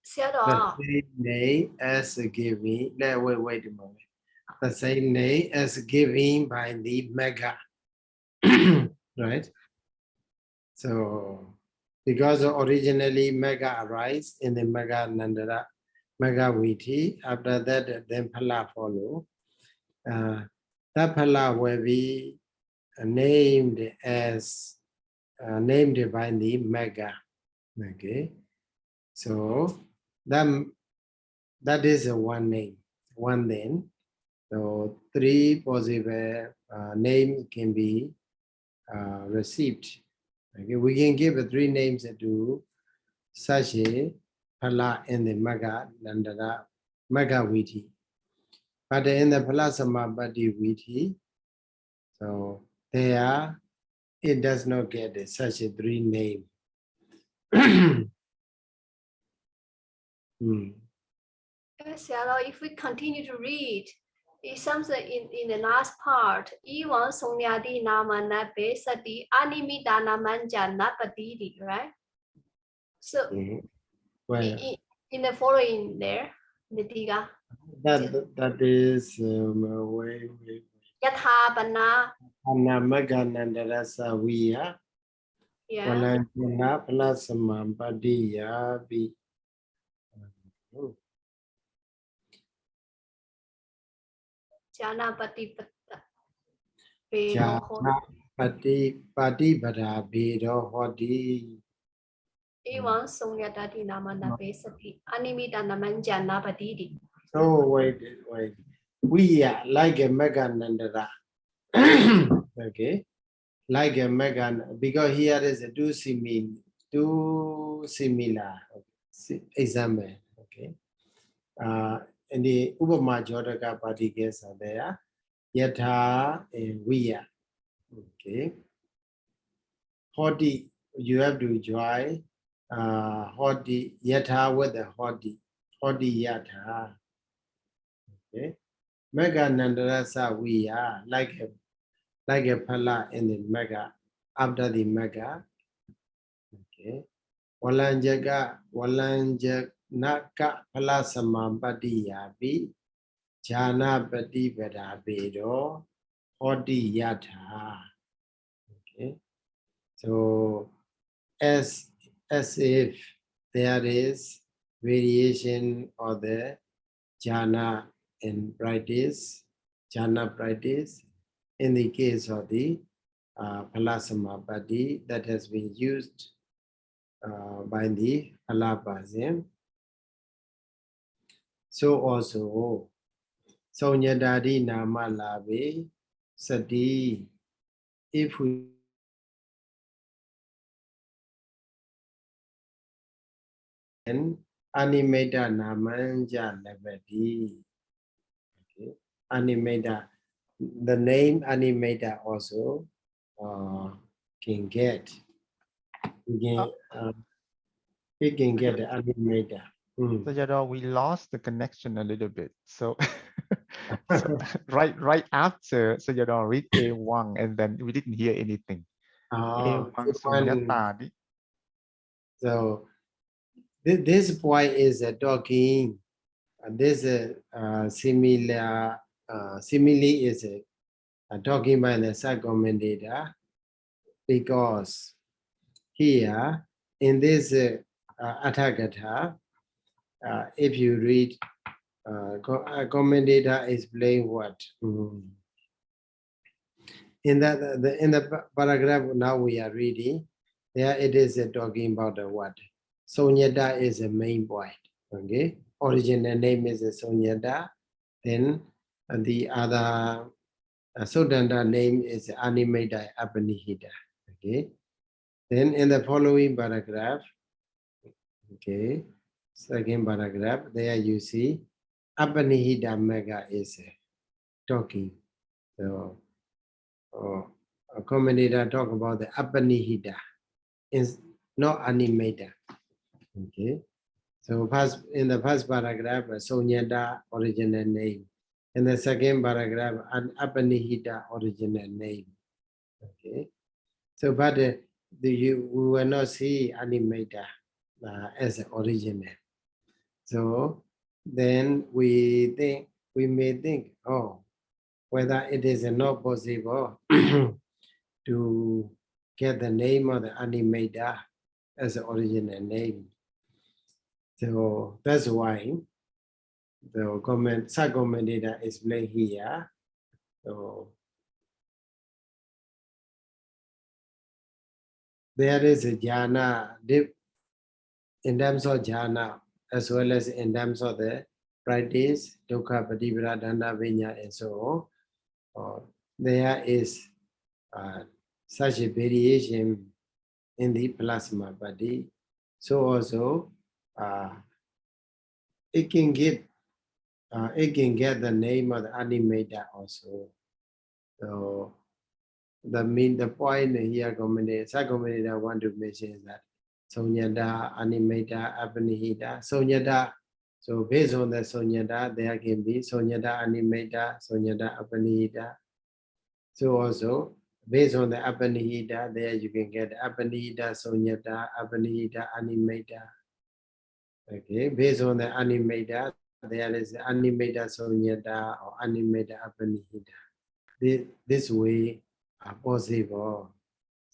S1: same name as giving. Wait a moment. The same name as given by the mega, right? So because originally mega arise in the mega nandara, mega viti, after that then phala follow. That phala will be named as named by the mega. Okay, so that is a one name, one name. So 3 possible names can be received. Okay, we can give 3 names to Sashi, Phala, and the Magga Nandara Magga Viti. But in the Phala Samapatti Viti, so there it does not get such a 3 name.
S3: If we continue to read, it sounds like in the last part, Iwan Sonyadi Namana Besati Animita Namanja Napatidi, right? So in the following there, the Tiga.
S1: That is wait.
S3: Yatha Bana.
S1: Anamaganandara Saviya.
S3: Yeah.
S1: Walangana Plasamampadiya Bi.
S3: Jana Patipada.
S1: Patipada Bedo Hodi.
S3: Iwan Sonyadati Namana Besati Animita Namanja Napatidi.
S1: Oh, wait. We are like a Meganandara. Okay. Like a Megan, because here is a two similar example. Okay. And the Ubama Jodaka particles are there. Yatha and Viya. Okay. Hoti, you have to join Hoti Yatha with the Hoti. Hoti Yatha. Okay. Mega Nandarasa Viya, like a Phala in the Mega, after the Mega. Okay. Walanjaga Walanjanaka Phala Samampati Yabi. Jana Pati Bedo Hoti Yatha. Okay. So as if there is variation of the jhana and practice, jhana practice in the case of the Phala Samapatti that has been used by the Phala person. So also Sonyadadi Nama Labe Sati, if we animata namanja levati. Okay. Animata, the name animata also can get. It can get the animata.
S2: So we lost the connection a little bit. So, right after read A1 and then we didn't hear anything. A1
S1: so this point is talking. This simile is talking by the sub-commentator, because here in this Athagata, if you read, commentator explain what in the paragraph now we are reading. There it is talking about the what. Sonyata is the main point. Okay, original name is Sonyata. Then the other Sodanta name is Animata Apanihita. Okay. Then in the following paragraph, okay, second paragraph, there you see Apanihita Mega is talking. So a commentator talk about the Apanihita, is not Animata. Okay. So first in the first paragraph, Sonyata original name. In the second paragraph, an Apanihita original name. Okay. So but we will not see Animata as original. So then we may think, oh, whether it is not possible to get the name of the Animata as the original name. So that's why the sub-commentator explain here. So there is a jhana in terms of jhana as well as in terms of the practice Suddhikapaṭipadā Dana Vinya and so on, there is such a variation in the plasma body. So also it can get the name of the animator also. So the point here commentator want to mention is that Sonyada, animator, Abhinihita, Sonyada. So based on the Sonyada, there can be Sonyada, animator, Sonyada, Abhinihita. So also based on the Abhinihita, there you can get Abhinihita, Sonyada, Abhinihita, animator. Okay, based on the animator, there is the animator Sonyada or animator Abhinihita. This way are possible.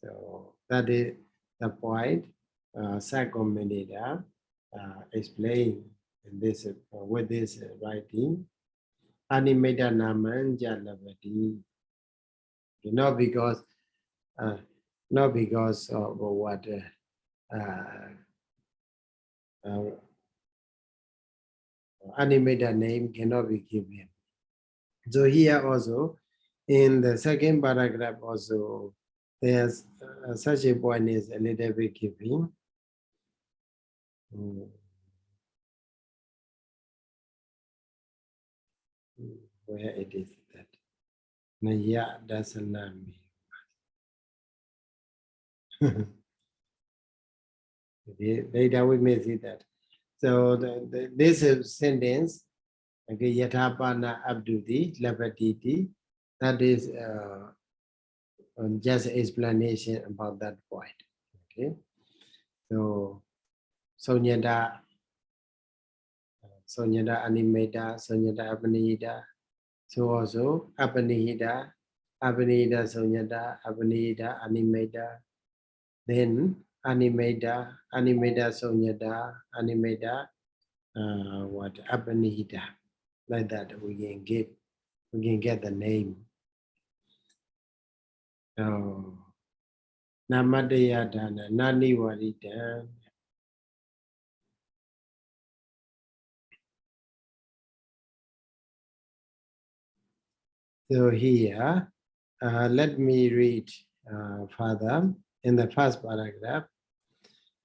S1: So that is the point. Commentator explain in this with this writing. Animator Naman Janavati. Not because of what animator name cannot be given. So here also, in the second paragraph also, there's such a point is a little bit given. Where it is that? Naya Dasanami. Okay, later we may see that. So this sentence, okay, Yatapana Abdudi, Lapatiti, that is just explanation about that point. Okay, so Sonyada animata, Sonyada Abhinihita. So also Abhinihita, Sonyada, Abhinihita, animata. Then animata, Sonyada, animata, what Abhinihita. Like that we can get the name. So Namadaya Dana, Nani Warita. So here, let me read further in the first paragraph.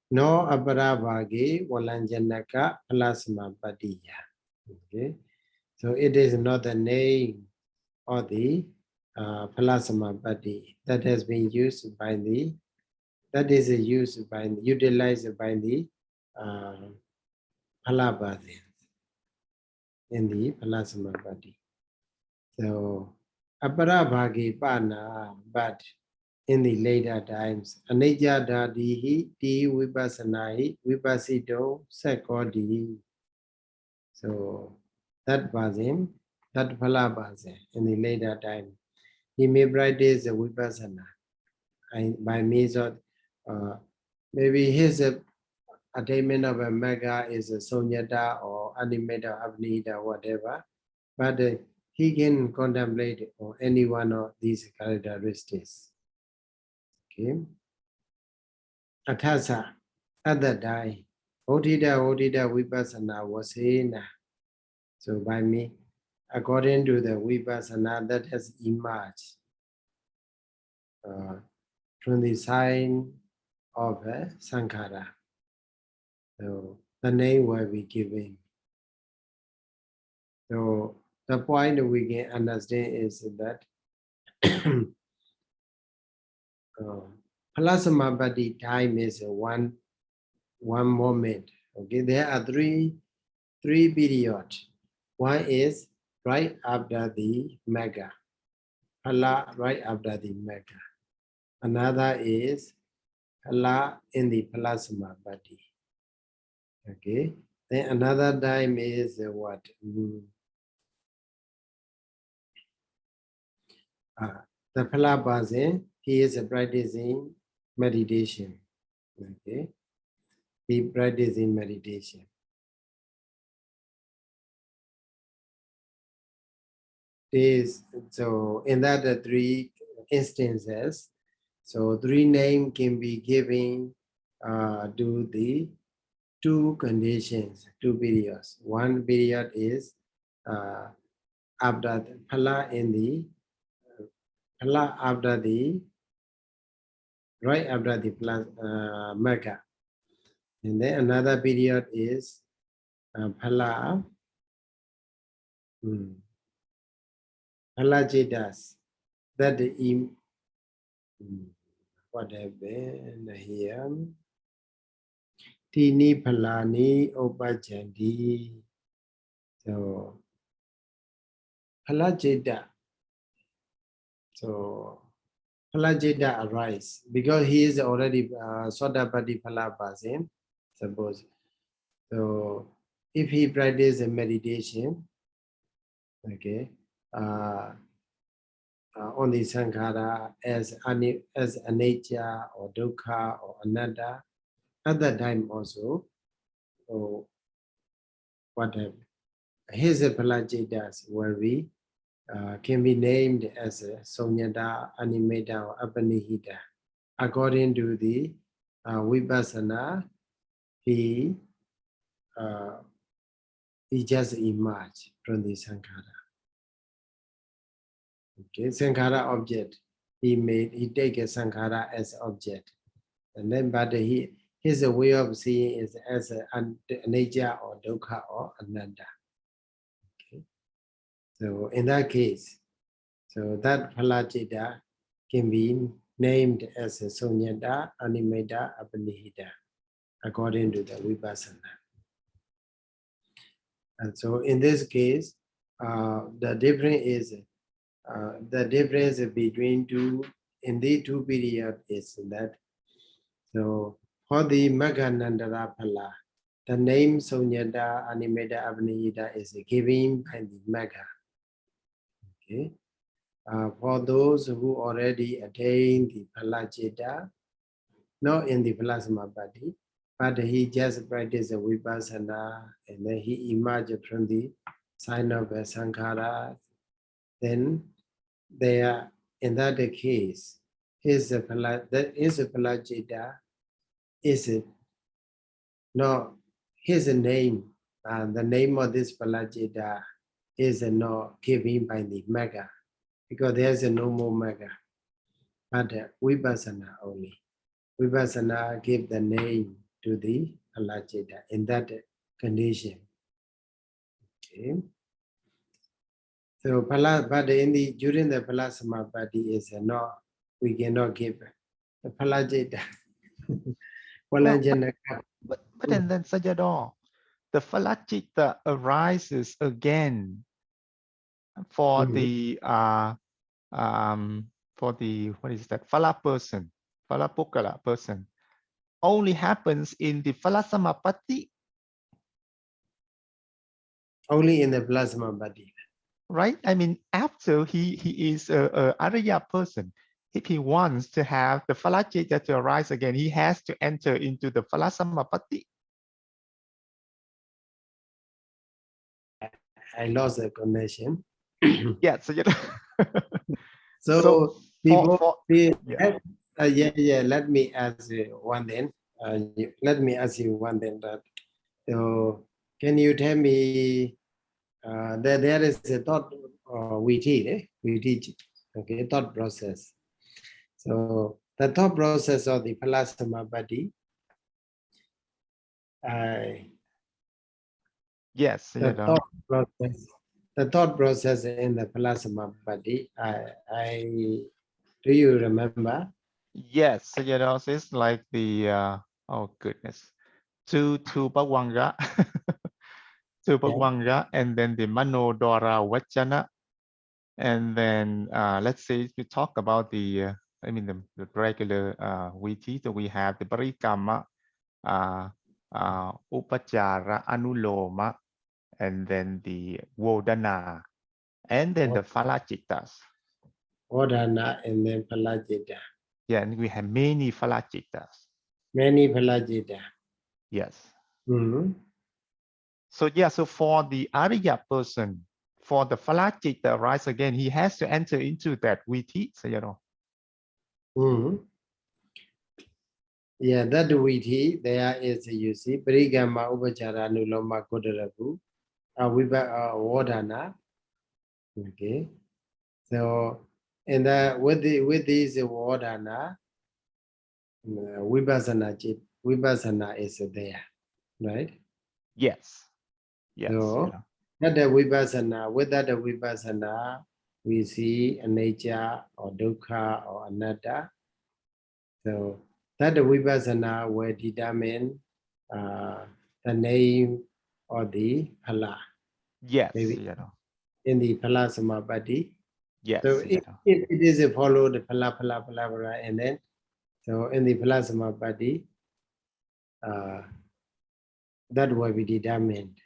S1: No aparabhage walanjanaka plasma patiya. Okay, so it is not the name of the plasma body that has been used by the utilized by the palabhas in the plasma body. So aparabhage pana, but in the later times, anija dadihi di vipassanahi vipassito sakodi. So that person, that palabhasa in the later time, he may practice the vipassana by means of maybe his attainment of a mega is a sonyata or animata, abhinihita, whatever, but he can contemplate on any one of these characteristics. Okay. Athasa, at that time, Odhita Vipassana was in. So by me, according to the Vipassana that has emerged from the sign of Sankhara. So the name will be given. So the point we can understand is that plasma body time is one moment. Okay, there are three periods. One is right after the mega, right after the mega. Another is in the plasma body. Okay, then another time is what? The palabhasa, he is practicing meditation. Okay, he practicing meditation. So in that three instances, so three names can be given to the two conditions, two periods. One period is after the phala in the phala after the right after the plus magga, and then another period is phala phala-jitas, that the what happened here? Tini phalani opajandi. So phala-jita. So phala-jita arise because he is already Sodapati phala person, suppose. So if he practices meditation, okay, on the sankhara as anicca or dukkha or anatta, at that time also, so what his phala-jitas will be can be named as Sunyata, Animata, or Apanihita. According to the Vipassana, he just emerged from the Sankhara. Okay, Sankhara object. He take a Sankhara as object. And then, but his way of seeing is as anicca or dukkha or anatta. Okay. So in that case, so that phala-jita can be named as Sunyata, Animata, Apanihita, according to the Vipassana. And so in this case, the difference between in the two periods is that, so for the Magganandara phala, the name Sunyata, Animata, Apanihita is given by the Magga. Okay. For those who already attained the phala-jita, not in the phala-samapatti, but he just practiced the Vipassana and then he emerged from the sign of a Sankhara, then there, in that case, his phala-jita is not his name, the name of this phala-jita is not given by the Magga, because there's no more Magga, but Vipassana only. Vipassana give the name to the phala-jita in that condition. Okay. So but during the phala-samapatti is not, we cannot give the phala-jita.
S2: But and then Sayadaw, the phala-jita arises again for the what is that, phala person, phala pukkala person, only happens in the phala-samapatti.
S1: Only in the phala-samapatti.
S2: Right? I mean, after he is a Arya person, if he wants to have the phala-jita to arise again, he has to enter into the phala-samapatti.
S1: I lost the connection.
S2: Yeah,
S1: So
S2: yeah.
S1: Let me ask you one then. Let me ask you one then. So can you tell me that there is a thought we teach, okay, thought process. So the thought process of the phala-samapatti.
S2: Yes,
S1: the thought process in the phala-samapatti. Do you remember?
S2: Yes, it's like the oh goodness, two bhavanga, two bhavanga, and then the manodara vachana, and then let's say if we talk about the I mean the regular VT, so we have the parikama, upachara, anuloma, and then the vodana, and then the phala-jitas.
S1: Vodana and then phala-jita.
S2: Yeah, and we have many phala-jitas.
S1: Many phala-jita.
S2: Yes. So yeah, so for the Arya person, for the phala-jita rise again, he has to enter into that VT, so
S1: Yeah, that Viti, there is, you see, Parigama Upachara Nuloma Kodarabu, Wadana. Okay. So, and with this Wadana, Vipassana is there, right?
S2: Yes. Yes.
S1: So, that the Vipassana, with that the Vipassana, we see a nature or dukkha or anatta. So, that the Vipassana will determine the name or the phala.
S2: Yes.
S1: Maybe in the phala samapatti.
S2: Yes.
S1: So if it is a follow the phala, and then so in the phala samapatti, that will be determined.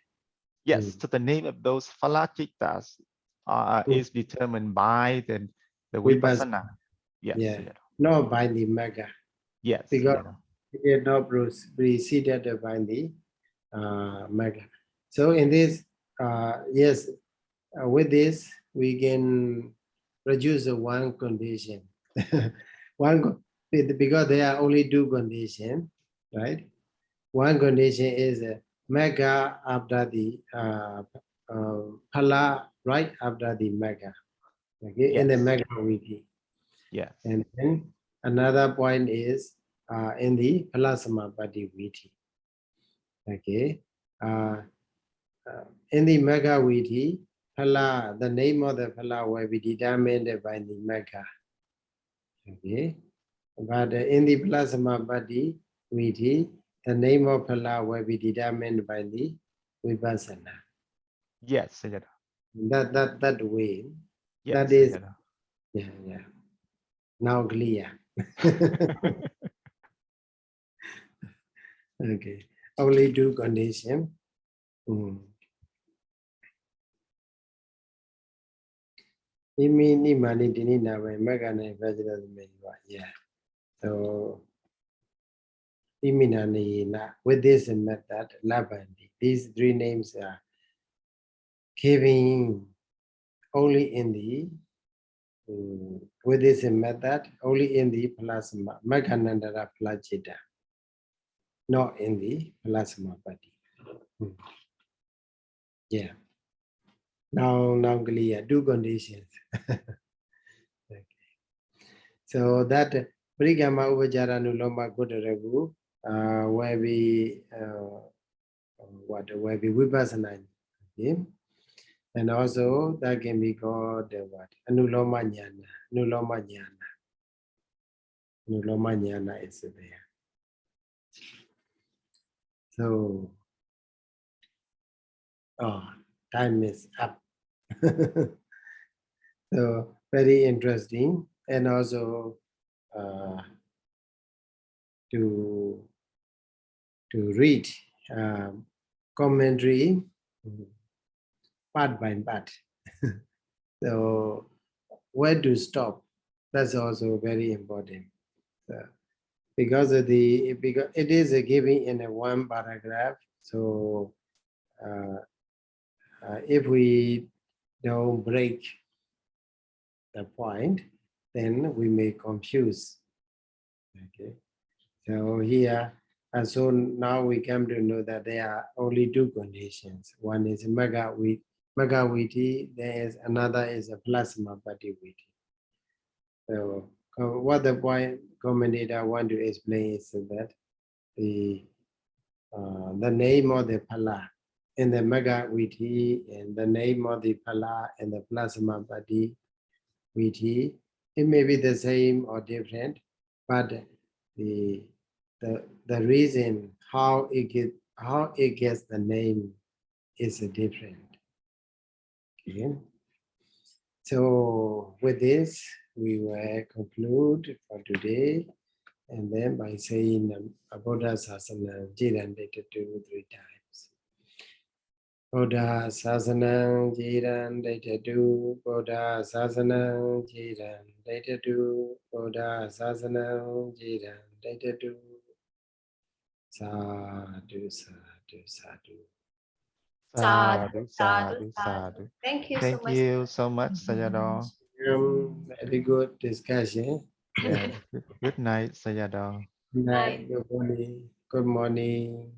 S2: Yes. So the name of those phalachittas is determined by the Vipassana. Yes.
S1: Yeah. Not by the Magga.
S2: Yes.
S1: Because it is not preceded by the Magga. So in this, yes, with this we can produce one condition. Because there are only two conditions, right? One condition is Magga after the phala, right after the Magga. Okay, in the Magga Viti.
S2: Yes.
S1: And then another point is in the phala samapatti Viti. Okay. In the Magga Viti, phala, the name of the phala will be determined by the Magga. Okay. But in the phala samapatti Viti, the name of phala will be determined by the Vipassana.
S2: Yes.
S1: That way.
S2: Yes,
S1: that is, yeah. Now clear. Okay. Only two conditions. Yeah. So with this method, Labandi, these three names are giving only in the with this method, only in the plasma, Maghanandara Plachita, not in the plasma body. Yeah. Now clear, two conditions. Okay. So that Parigama Upachara Nuloma Kodaragu where we where we Vipassana. Okay. And also that can be called what? Anuloma Jnana. Anuloma Jnana. Anuloma Jnana is there. So, time is up. So very interesting, and also to read commentary part by part. So where to stop? That's also very important. Because it is giving in a one paragraph. So if we don't break the point, then we may confuse. Okay. So here, and so now we come to know that there are only two conditions. One is Magga Viti, there is another is a plasma Patti Viti. So what the point commentator want to explain is that the name of the phala in the Magga Viti and the name of the phala and the plasma Patti Viti, it may be the same or different, but the reason how it gets the name is different. Okay. So with this, we will conclude for today, and then by saying Buddha Sasana Jiran dated 2 or 3 times. Buddha Sasana Jiran dated 2, Buddha Sasana Jiran dated 2, Buddha Sasana Jiran dated 2. Sadhu, sadhu, sadhu.
S2: Sadhu, sadhu, sadhu.
S3: Thank you
S2: so much, Sayadaw.
S1: Very good discussion.
S2: Yeah. Good night, Sayadaw.
S1: Good night. Good morning. Good morning.